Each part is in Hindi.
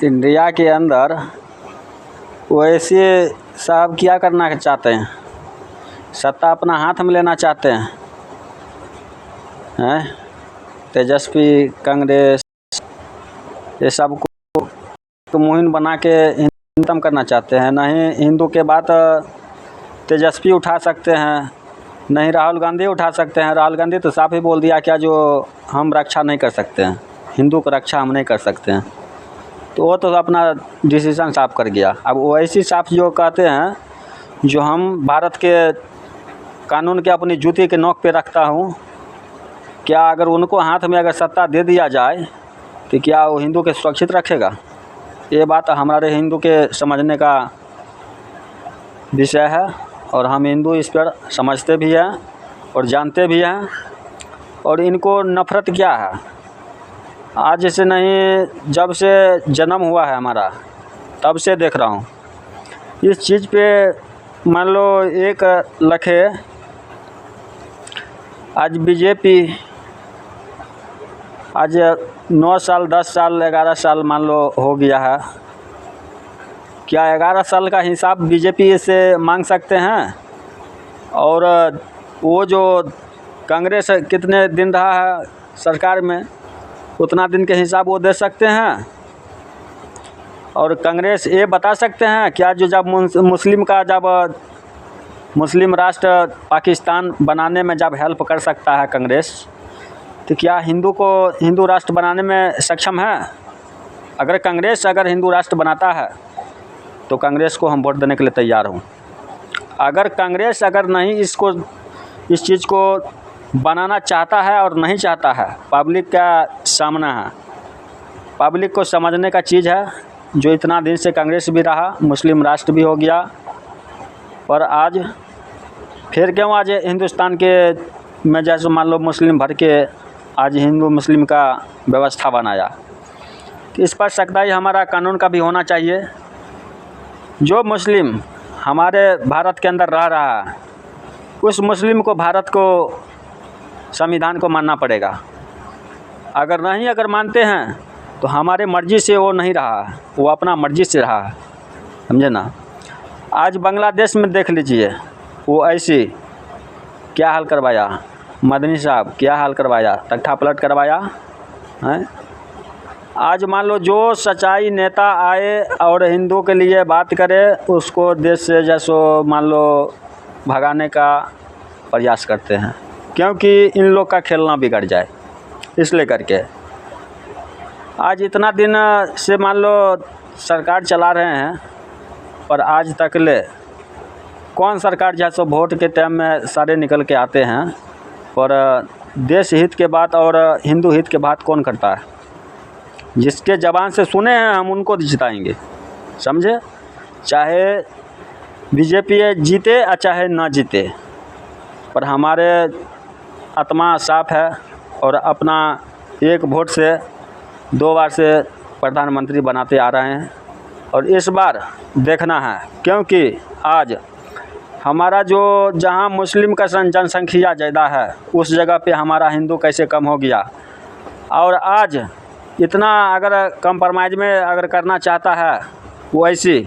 इंडिया के अंदर वैसे साहब क्या करना चाहते हैं, सत्ता अपना हाथ में लेना चाहते हैं तेजस्वी कांग्रेस ये सब को मुहिम बना के खत्म करना चाहते हैं। नहीं हिंदू के बात तेजस्वी उठा सकते हैं, नहीं राहुल गांधी उठा सकते हैं। राहुल गांधी तो साफ ही बोल दिया क्या जो हम रक्षा नहीं कर सकते हैं, हिंदू को रक्षा हम नहीं कर सकते हैं, तो वो तो अपना डिसीज़न साफ कर गया। अब वैसी साफ जो कहते हैं जो हम भारत के कानून के अपनी जूती के नोक पे रखता हूँ, क्या अगर उनको हाथ में अगर सत्ता दे दिया जाए तो क्या वो हिंदू के सुरक्षित रखेगा? ये बात हमारे हिंदू के समझने का विषय है और हम हिंदू इस पर समझते भी हैं और जानते भी हैं। और इनको नफ़रत क्या है, आज से नहीं जब से जन्म हुआ है हमारा तब से देख रहा हूँ इस चीज़ पे। मान लो एक लखे आज बीजेपी आज 9 साल 10 साल 11 साल मान लो हो गया है, क्या 11 साल का हिसाब बीजेपी से मांग सकते हैं? और वो जो कांग्रेस कितने दिन रहा है सरकार में उतना दिन के हिसाब वो दे सकते हैं? और कांग्रेस ये बता सकते हैं क्या जो जब मुस्लिम का जब मुस्लिम राष्ट्र पाकिस्तान बनाने में जब हेल्प कर सकता है कांग्रेस, तो क्या हिंदू को हिंदू राष्ट्र बनाने में सक्षम है? अगर कांग्रेस अगर हिंदू राष्ट्र बनाता है तो कांग्रेस को हम वोट देने के लिए तैयार हूँ। अगर कांग्रेस अगर नहीं इसको इस चीज़ को बनाना चाहता है और नहीं चाहता है, पब्लिक का सामना है, पब्लिक को समझने का चीज़ है। जो इतना दिन से कांग्रेस भी रहा, मुस्लिम राष्ट्र भी हो गया, पर आज फिर क्यों आज हिंदुस्तान के में जैसे मान लो मुस्लिम भर के आज हिंदू मुस्लिम का व्यवस्था बनाया। इस पर सख्ताई हमारा कानून का भी होना चाहिए। जो मुस्लिम हमारे भारत के अंदर रह रहा है उस मुस्लिम को भारत को संविधान को मानना पड़ेगा। अगर नहीं अगर मानते हैं तो हमारे मर्ज़ी से वो नहीं रहा, वो अपना मर्ज़ी से रहा, समझे ना। आज बांग्लादेश में देख लीजिए, वो ऐसी क्या हाल करवाया, मदनी साहब क्या हाल करवाया, तख्ता पलट करवाया हैं। आज मान लो जो सच्चाई नेता आए और हिंदू के लिए बात करे उसको देश से जैसो मान लो भगाने का प्रयास करते हैं, क्योंकि इन लोग का खेलना बिगड़ जाए इसलिए करके। आज इतना दिन से मान लो सरकार चला रहे हैं, पर आज तक ले कौन सरकार जैसे वोट के टाइम में सारे निकल के आते हैं, पर देश हित के बात और हिंदू हित के बात कौन करता है? जिसके ज़बान से सुने हैं हम उनको जिताएंगे, समझे। चाहे बीजेपी जीते या चाहे ना जीते, पर हमारे आत्मा साफ है और अपना एक वोट से 2 बार से प्रधानमंत्री बनाते आ रहे हैं। और इस बार देखना है, क्योंकि आज हमारा जो जहां मुस्लिम का जनसंख्या ज़्यादा है उस जगह पे हमारा हिंदू कैसे कम हो गया। और आज इतना अगर कंप्रोमाइज़ में अगर करना चाहता है वो ऐसी,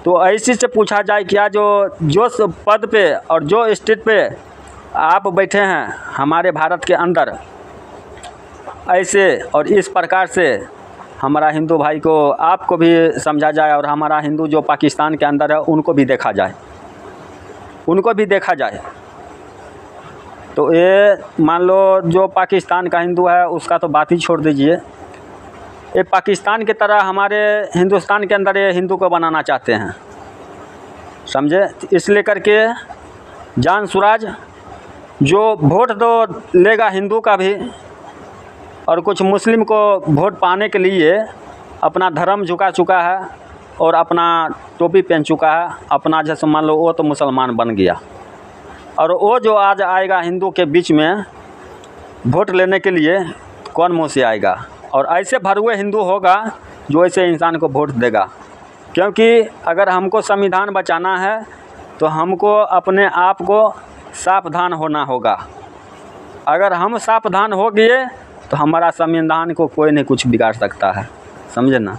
तो ऐसी से पूछा जाए क्या जो पद पे और जो स्टेट पे आप बैठे हैं हमारे भारत के अंदर, ऐसे और इस प्रकार से हमारा हिंदू भाई को आपको भी समझा जाए और हमारा हिंदू जो पाकिस्तान के अंदर है उनको भी देखा जाए, उनको भी देखा जाए। तो ये मान लो जो पाकिस्तान का हिंदू है उसका तो बात ही छोड़ दीजिए, ये पाकिस्तान की तरह हमारे हिंदुस्तान के अंदर ये हिंदू को बनाना चाहते हैं, समझे। इसलिए करके जान सुराज जो वोट तो लेगा हिंदू का भी और कुछ मुस्लिम को वोट पाने के लिए अपना धर्म झुका चुका है और अपना टोपी पहन चुका है, अपना जैसे मान लो वो तो मुसलमान बन गया। और वो जो आज आएगा हिंदू के बीच में वोट लेने के लिए, कौन मुँह से आएगा? और ऐसे भरुए हिंदू होगा जो ऐसे इंसान को वोट देगा। क्योंकि अगर हमको संविधान बचाना है तो हमको अपने आप को सावधान होना होगा। अगर हम सावधान हो गए तो हमारा संविधान को कोई नहीं कुछ बिगाड़ सकता है, समझे ना।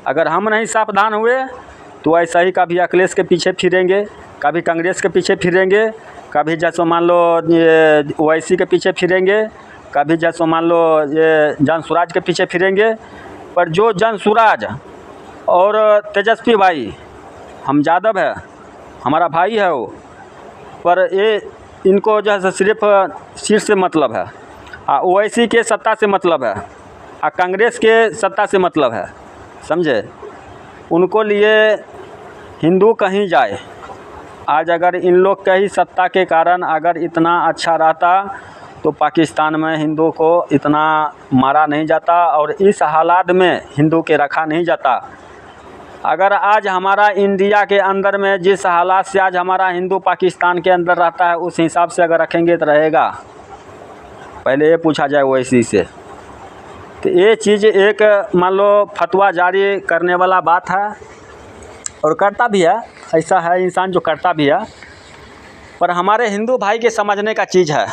अगर हम नहीं सावधान हुए तो ऐसा ही कभी अखिलेश के पीछे फिरेंगे, कभी कांग्रेस के पीछे फिरेंगे, कभी जैसे मान लो ये ओवैसी के पीछे फिरेंगे, कभी जैसे मान लो ये जनसुराज के पीछे फिरेंगे। पर जो जनसुराज और तेजस्वी भाई, हम यादव है, हमारा भाई है वो, पर ये इनको जो है सिर्फ सीट से मतलब है, ओवैसी के सत्ता से मतलब है, कांग्रेस के सत्ता से मतलब है, समझे। उनको लिए हिंदू कहीं जाए, आज अगर इन लोग का ही सत्ता के कारण अगर इतना अच्छा रहता तो पाकिस्तान में हिंदू को इतना मारा नहीं जाता और इस हालात में हिंदू के रखा नहीं जाता। अगर आज हमारा इंडिया के अंदर में जिस हालात से आज हमारा हिंदू पाकिस्तान के अंदर रहता है, उस हिसाब से अगर रखेंगे तो रहेगा। पहले ये पूछा जाए ओवैसी से। तो ये चीज़ एक मान लो फतवा जारी करने वाला बात है और करता भी है, ऐसा है इंसान जो करता भी है। पर हमारे हिंदू भाई के समझने का चीज़ है,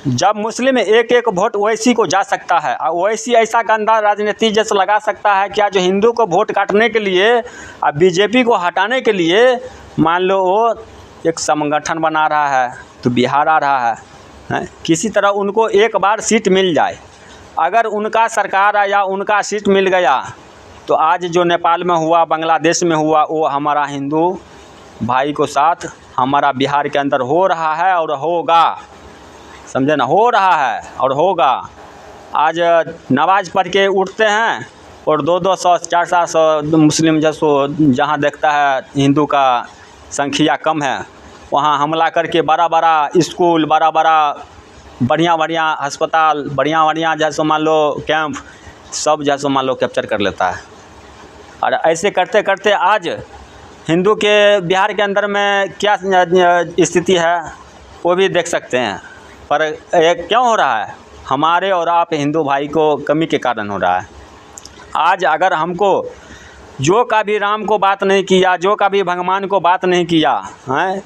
जब मुस्लिम एक एक वोट ओवैसी को जा सकता है, ओवैसी ऐसा गंदा राजनीति जैसे लगा सकता है क्या जो हिंदू को वोट काटने के लिए और बीजेपी को हटाने के लिए मान लो वो एक संगठन बना रहा है तो बिहार आ रहा है। किसी तरह उनको एक बार सीट मिल जाए, अगर उनका सरकार आया, उनका सीट मिल गया तो आज जो नेपाल में हुआ, बांग्लादेश में हुआ, वो हमारा हिंदू भाई को साथ हमारा बिहार के अंदर हो रहा है और होगा, समझे ना, हो रहा है और होगा। आज नमाज पढ़ के उठते हैं और 200 400 मुस्लिम जैसो जहाँ देखता है हिंदू का संख्या कम है, वहाँ हमला करके बड़ा बड़ा स्कूल, बड़ा बड़ा बढ़िया बढ़िया अस्पताल, बढ़िया बढ़िया जैसे मान लो कैंप, सब जैसे मान लो कैप्चर कर लेता है। और ऐसे करते करते आज हिंदू के बिहार के अंदर में क्या स्थिति है वो भी देख सकते हैं। पर ये क्यों हो रहा है? हमारे और आप हिंदू भाई को कमी के कारण हो रहा है। आज अगर हमको जो कभी राम को बात नहीं किया, जो कभी भगवान को बात नहीं किया है,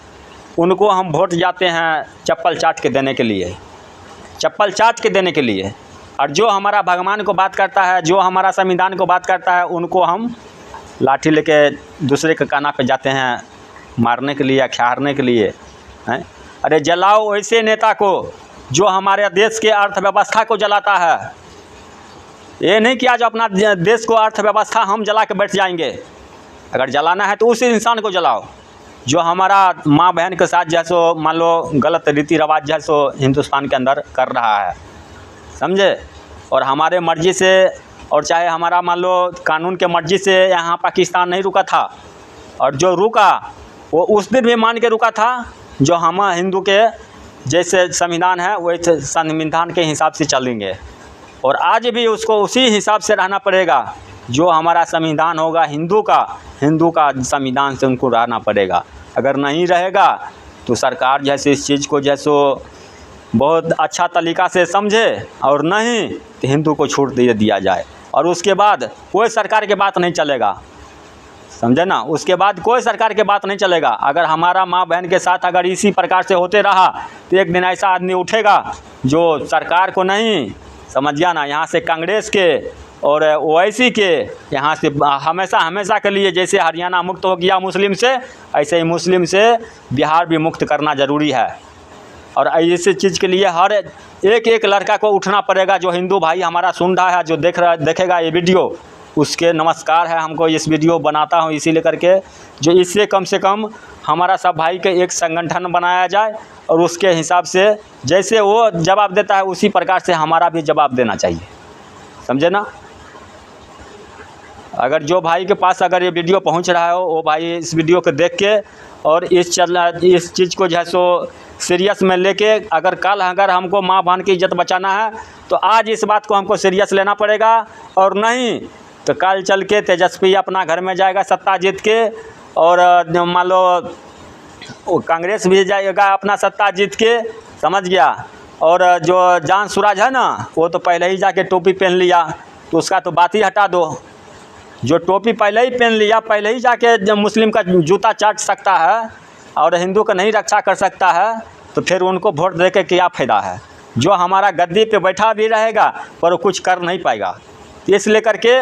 उनको हम वोट जाते हैं चप्पल चाट के देने के लिए, चप्पल चाट के देने के लिए। और जो हमारा भगवान को बात करता है, जो हमारा संविधान को बात करता है, उनको हम लाठी लेके दूसरे के काना पे जाते हैं मारने के लिए या खियारने के लिए हैं। अरे जलाओ ऐसे नेता को जो हमारे देश के अर्थव्यवस्था को जलाता है। ये नहीं कि आज अपना देश को अर्थव्यवस्था हम जला के बैठ जाएंगे। अगर जलाना है तो उस इंसान को जलाओ जो हमारा माँ बहन के साथ जैसो मान लो गलत रीति रिवाज जैसो हिंदुस्तान के अंदर कर रहा है, समझे। और हमारे मर्जी से, और चाहे हमारा मान लो कानून के मर्जी से यहाँ पाकिस्तान नहीं रुका था, और जो रुका वो उस दिन भी मान के रुका था जो हम हिंदू के जैसे संविधान है वैसे संविधान के हिसाब से चलेंगे। और आज भी उसको उसी हिसाब से रहना पड़ेगा जो हमारा संविधान होगा हिंदू का संविधान से उनको रहना पड़ेगा। अगर नहीं रहेगा तो सरकार जैसे इस चीज़ को जैसो बहुत अच्छा तरीक़ा से समझे, और नहीं तो हिंदू को छूट दे दिया जाए। और उसके बाद कोई सरकार के बात नहीं चलेगा, समझे ना, उसके बाद कोई सरकार के बात नहीं चलेगा। अगर हमारा माँ बहन के साथ अगर इसी प्रकार से होते रहा तो एक दिन ऐसा आदमी उठेगा जो सरकार को नहीं, समझ गया ना, यहाँ से कांग्रेस के और ओवैसी के यहाँ से हमेशा के लिए, जैसे हरियाणा मुक्त हो गया मुस्लिम से, ऐसे ही मुस्लिम से बिहार भी मुक्त करना ज़रूरी है। और ऐसी चीज़ के लिए हर एक लड़का को उठना पड़ेगा। जो हिंदू भाई हमारा सुन रहा है, जो देखेगा ये वीडियो, उसके नमस्कार है। हमको इस वीडियो बनाता हूँ इसीलिए करके जो इससे कम से कम हमारा सब भाई के एक संगठन बनाया जाए, और उसके हिसाब से जैसे वो जवाब देता है उसी प्रकार से हमारा भी जवाब देना चाहिए, समझे ना। अगर जो भाई के पास अगर ये वीडियो पहुंच रहा हो, वो भाई इस वीडियो को देख के और इस चीज़ को जैसो सीरियस में लेके, अगर कल अगर हमको माँ बहन की इज्जत बचाना है तो आज इस बात को हमको सीरियस लेना पड़ेगा। और नहीं तो कल चल के तेजस्वी अपना घर में जाएगा सत्ता जीत के, और मान लो कांग्रेस भी जाएगा अपना सत्ता जीत के, समझ गया। और जो जनसुराज है ना, वो तो पहले ही जाके टोपी पहन लिया, तो उसका तो बात ही हटा दो। जो टोपी पहले ही पहन लिया, पहले ही जाके मुस्लिम का जूता चाट सकता है और हिंदू का नहीं रक्षा कर सकता है, तो फिर उनको वोट दे के क्या फ़ायदा है। जो हमारा गद्दी पे बैठा भी रहेगा पर वो कुछ कर नहीं पाएगा। तो इसलिए करके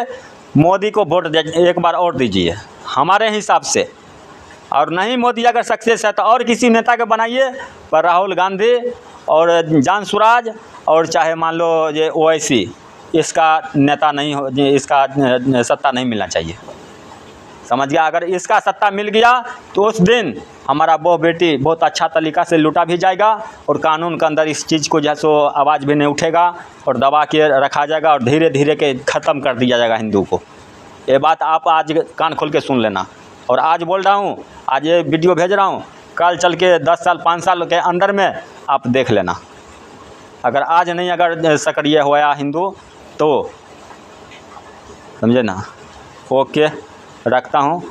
मोदी को वोट एक बार और दीजिए हमारे हिसाब से। और नहीं मोदी अगर सक्सेस है तो और किसी नेता के बनाइए, पर राहुल गांधी और जान स्वराज और चाहे मान लो ये ओवैसी, इसका नेता नहीं हो, इसका सत्ता नहीं मिलना चाहिए। समझ गया? अगर इसका सत्ता मिल गया तो उस दिन हमारा वो बेटी बहुत अच्छा तरीक़ा से लूटा भी जाएगा और कानून के अंदर इस चीज़ को जैसो आवाज़ भी नहीं उठेगा और दबा के रखा जाएगा और धीरे धीरे के ख़त्म कर दिया जाएगा हिंदू को। ये बात आप आज कान खोल के सुन लेना। और आज बोल रहा हूँ, आज ये वीडियो भेज रहा हूँ, कल चल के 10 साल 5 साल के अंदर में आप देख लेना। अगर आज नहीं अगर सक्रिय होया हिंदू तो समझे ना। ओके, रखता हूँ।